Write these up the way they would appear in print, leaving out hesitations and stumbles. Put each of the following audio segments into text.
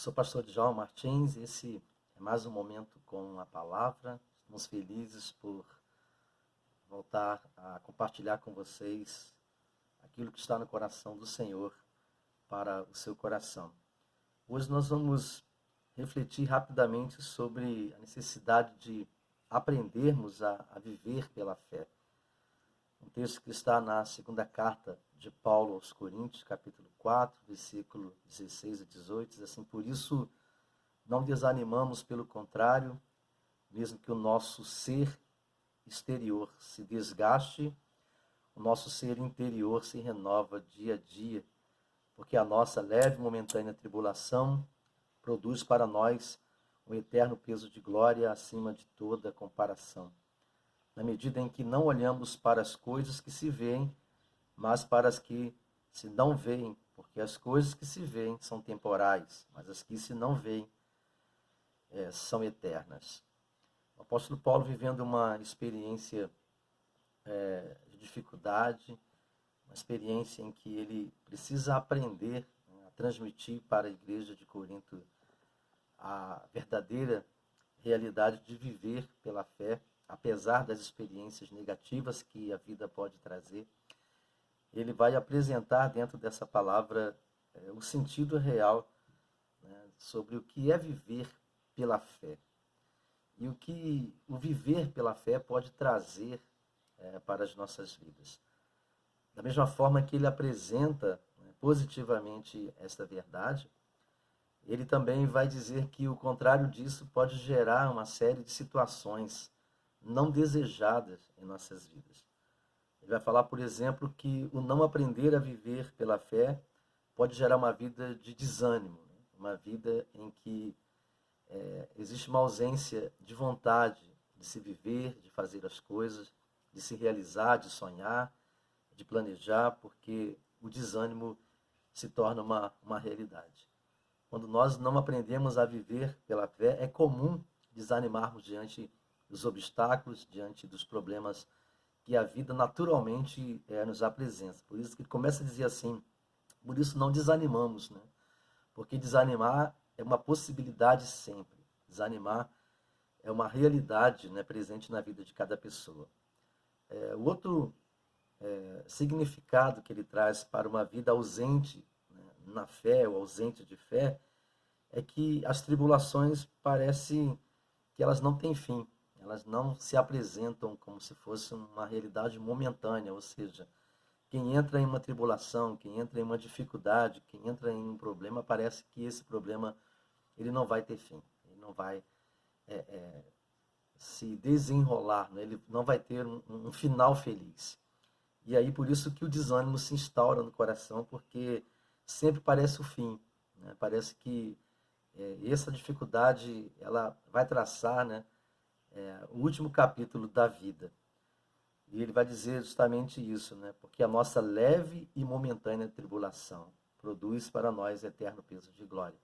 Sou o pastor Djalma Martins, esse é mais um momento com a palavra. Estamos felizes por voltar a compartilhar com vocês aquilo que está no coração do Senhor para o seu coração. Hoje nós vamos refletir rapidamente sobre a necessidade de aprendermos a viver pela fé. Um texto que está na segunda carta de Paulo aos Coríntios, capítulo 4, versículo 16 a 18, diz assim: por isso não desanimamos, pelo contrário, mesmo que o nosso ser exterior se desgaste, o nosso ser interior se renova dia a dia, porque a nossa leve e momentânea tribulação produz para nós um eterno peso de glória acima de toda comparação, na medida em que não olhamos para as coisas que se veem, mas para as que se não veem, porque as coisas que se veem são temporais, mas as que se não veem são eternas. O apóstolo Paulo, vivendo uma experiência de dificuldade, uma experiência em que ele precisa aprender a transmitir para a igreja de Corinto a verdadeira realidade de viver pela fé, apesar das experiências negativas que a vida pode trazer. Ele vai apresentar dentro dessa palavra o sentido real, né, sobre o que é viver pela fé e o que o viver pela fé pode trazer para as nossas vidas. Da mesma forma que ele apresenta positivamente esta verdade, ele também vai dizer que o contrário disso pode gerar uma série de situações não desejadas em nossas vidas. Ele vai falar, por exemplo, que o não aprender a viver pela fé pode gerar uma vida de desânimo, né? Uma vida em que existe uma ausência de vontade de se viver, de fazer as coisas, de se realizar, de sonhar, de planejar, porque o desânimo se torna uma realidade. Quando nós não aprendemos a viver pela fé, é comum desanimarmos diante dos obstáculos, diante dos problemas que a vida naturalmente nos apresenta. Por isso que ele começa a dizer assim: por isso não desanimamos, né? Porque desanimar é uma possibilidade sempre. Desanimar é uma realidade, né, presente na vida de cada pessoa. O outro significado que ele traz para uma vida ausente, né, na fé ou ausente de fé, é que as tribulações parecem que elas não têm fim. Elas não se apresentam como se fosse uma realidade momentânea, ou seja, quem entra em uma tribulação, quem entra em uma dificuldade, quem entra em um problema, parece que esse problema ele não vai ter fim, ele não vai se desenrolar, né? Ele não vai ter um final feliz. E aí por isso que o desânimo se instaura no coração, porque sempre parece o fim, né? Parece que essa dificuldade ela vai traçar, né, o último capítulo da vida. E ele vai dizer justamente isso, né? Porque a nossa leve e momentânea tribulação produz para nós eterno peso de glória.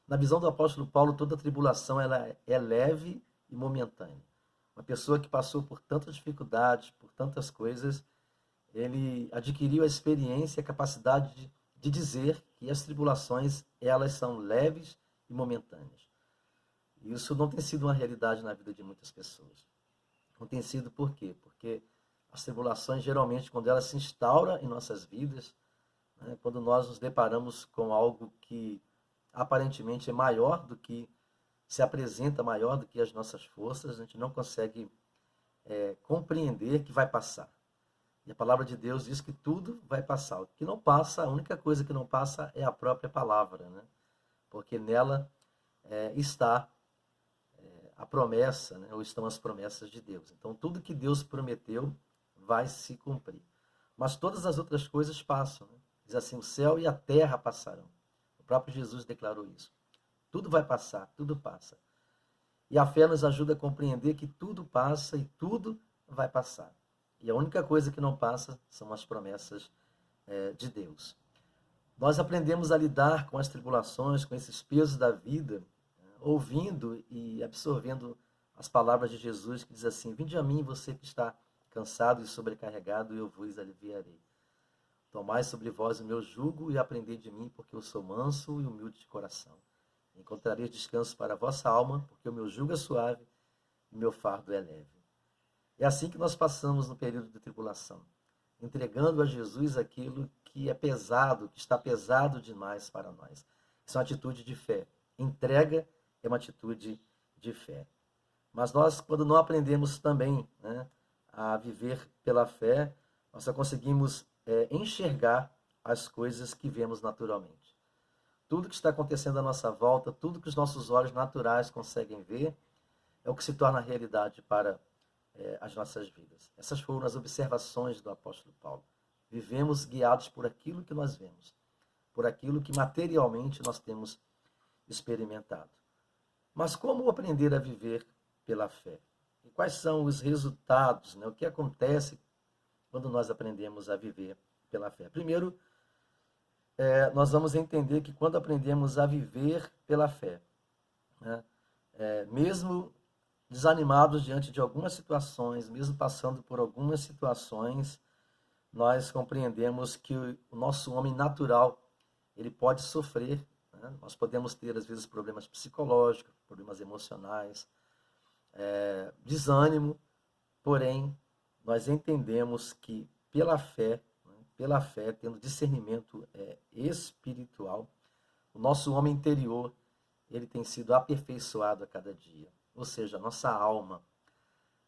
Na visão do apóstolo Paulo, toda tribulação ela é leve e momentânea. Uma pessoa que passou por tantas dificuldades, por tantas coisas, ele adquiriu a experiência e a capacidade de dizer que as tribulações elas são leves e momentâneas. E isso não tem sido uma realidade na vida de muitas pessoas. Não tem sido por quê? Porque as tribulações, geralmente, quando elas se instauram em nossas vidas, né, quando nós nos deparamos com algo que aparentemente é maior do que, se apresenta maior do que as nossas forças, a gente não consegue compreender que vai passar. E a palavra de Deus diz que tudo vai passar. O que não passa, a única coisa que não passa é a própria palavra, né? Porque nela está a promessa, né? Ou estão as promessas de Deus. Então, tudo que Deus prometeu vai se cumprir. Mas todas as outras coisas passam, né? Diz assim: o céu e a terra passarão. O próprio Jesus declarou isso. Tudo vai passar, tudo passa. E a fé nos ajuda a compreender que tudo passa e tudo vai passar. E a única coisa que não passa são as promessas de Deus. Nós aprendemos a lidar com as tribulações, com esses pesos da vida, ouvindo e absorvendo as palavras de Jesus, que diz assim: vinde a mim, você que está cansado e sobrecarregado, e eu vos aliviarei. Tomai sobre vós o meu jugo e aprendei de mim, porque eu sou manso e humilde de coração. Encontrareis descanso para a vossa alma, porque o meu jugo é suave e o meu fardo é leve. É assim que nós passamos no período de tribulação, entregando a Jesus aquilo que é pesado, que está pesado demais para nós. Isso é uma atitude de fé. Entrega é uma atitude de fé. Mas nós, quando não aprendemos também, né, a viver pela fé, nós só conseguimos enxergar as coisas que vemos naturalmente. Tudo que está acontecendo à nossa volta, tudo que os nossos olhos naturais conseguem ver, é o que se torna realidade para as nossas vidas. Essas foram as observações do apóstolo Paulo. Vivemos guiados por aquilo que nós vemos, por aquilo que materialmente nós temos experimentado. Mas como aprender a viver pela fé? E quais são os resultados, né? O que acontece quando nós aprendemos a viver pela fé? Primeiro, nós vamos entender que quando aprendemos a viver pela fé, né, mesmo desanimados diante de algumas situações, mesmo passando por algumas situações, nós compreendemos que o nosso homem natural, ele pode sofrer, né? Nós podemos ter, às vezes, problemas psicológicos, problemas emocionais, desânimo, porém, nós entendemos que pela fé, né, pela fé, tendo discernimento espiritual, o nosso homem interior, ele tem sido aperfeiçoado a cada dia. Ou seja, a nossa alma,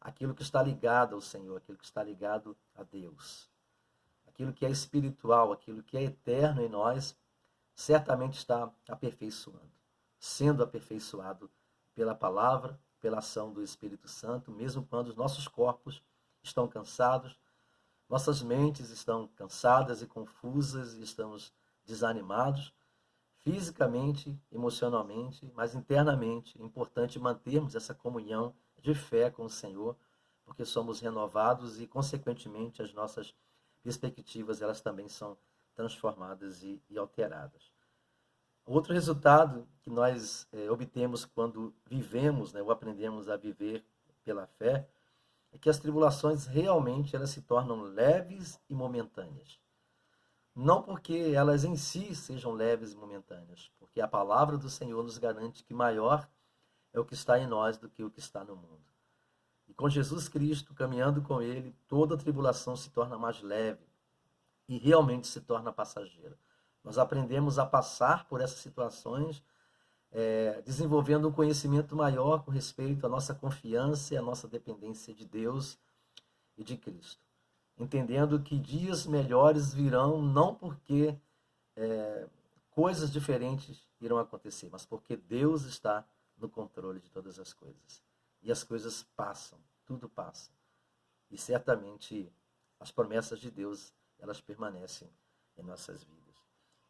aquilo que está ligado ao Senhor, aquilo que está ligado a Deus, aquilo que é espiritual, aquilo que é eterno em nós, certamente está aperfeiçoando, sendo aperfeiçoado pela palavra, pela ação do Espírito Santo, mesmo quando os nossos corpos estão cansados, nossas mentes estão cansadas e confusas e estamos desanimados, fisicamente, emocionalmente, mas internamente. É importante mantermos essa comunhão de fé com o Senhor, porque somos renovados e, consequentemente, as nossas perspectivas elas também são transformadas e alteradas. Outro resultado que nós obtemos quando vivemos, né, ou aprendemos a viver pela fé, é que as tribulações realmente elas se tornam leves e momentâneas. Não porque elas em si sejam leves e momentâneas, porque a palavra do Senhor nos garante que maior é o que está em nós do que o que está no mundo. E com Jesus Cristo, caminhando com Ele, toda tribulação se torna mais leve e realmente se torna passageira. Nós aprendemos a passar por essas situações, desenvolvendo um conhecimento maior com respeito à nossa confiança e à nossa dependência de Deus e de Cristo. Entendendo que dias melhores virão não porque coisas diferentes irão acontecer, mas porque Deus está no controle de todas as coisas. E as coisas passam, tudo passa. E certamente as promessas de Deus, elas permanecem em nossas vidas.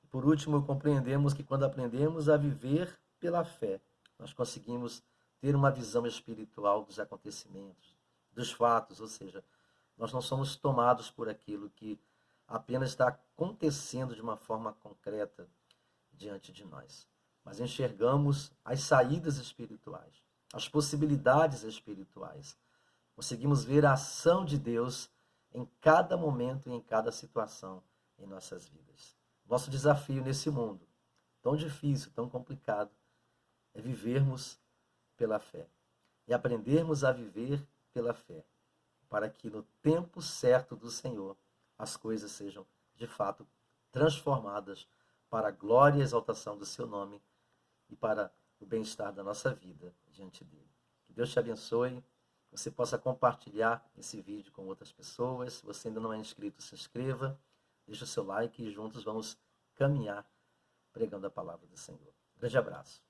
E por último, compreendemos que quando aprendemos a viver pela fé, nós conseguimos ter uma visão espiritual dos acontecimentos, dos fatos, ou seja, nós não somos tomados por aquilo que apenas está acontecendo de uma forma concreta diante de nós. Mas enxergamos as saídas espirituais, as possibilidades espirituais. Conseguimos ver a ação de Deus em cada momento e em cada situação em nossas vidas. Nosso desafio nesse mundo, tão difícil, tão complicado, é vivermos pela fé. E aprendermos a viver pela fé, para que no tempo certo do Senhor as coisas sejam de fato transformadas para a glória e exaltação do seu nome e para o bem-estar da nossa vida diante dele. Que Deus te abençoe, que você possa compartilhar esse vídeo com outras pessoas. Se você ainda não é inscrito, se inscreva, deixa o seu like e juntos vamos caminhar pregando a palavra do Senhor. Grande abraço.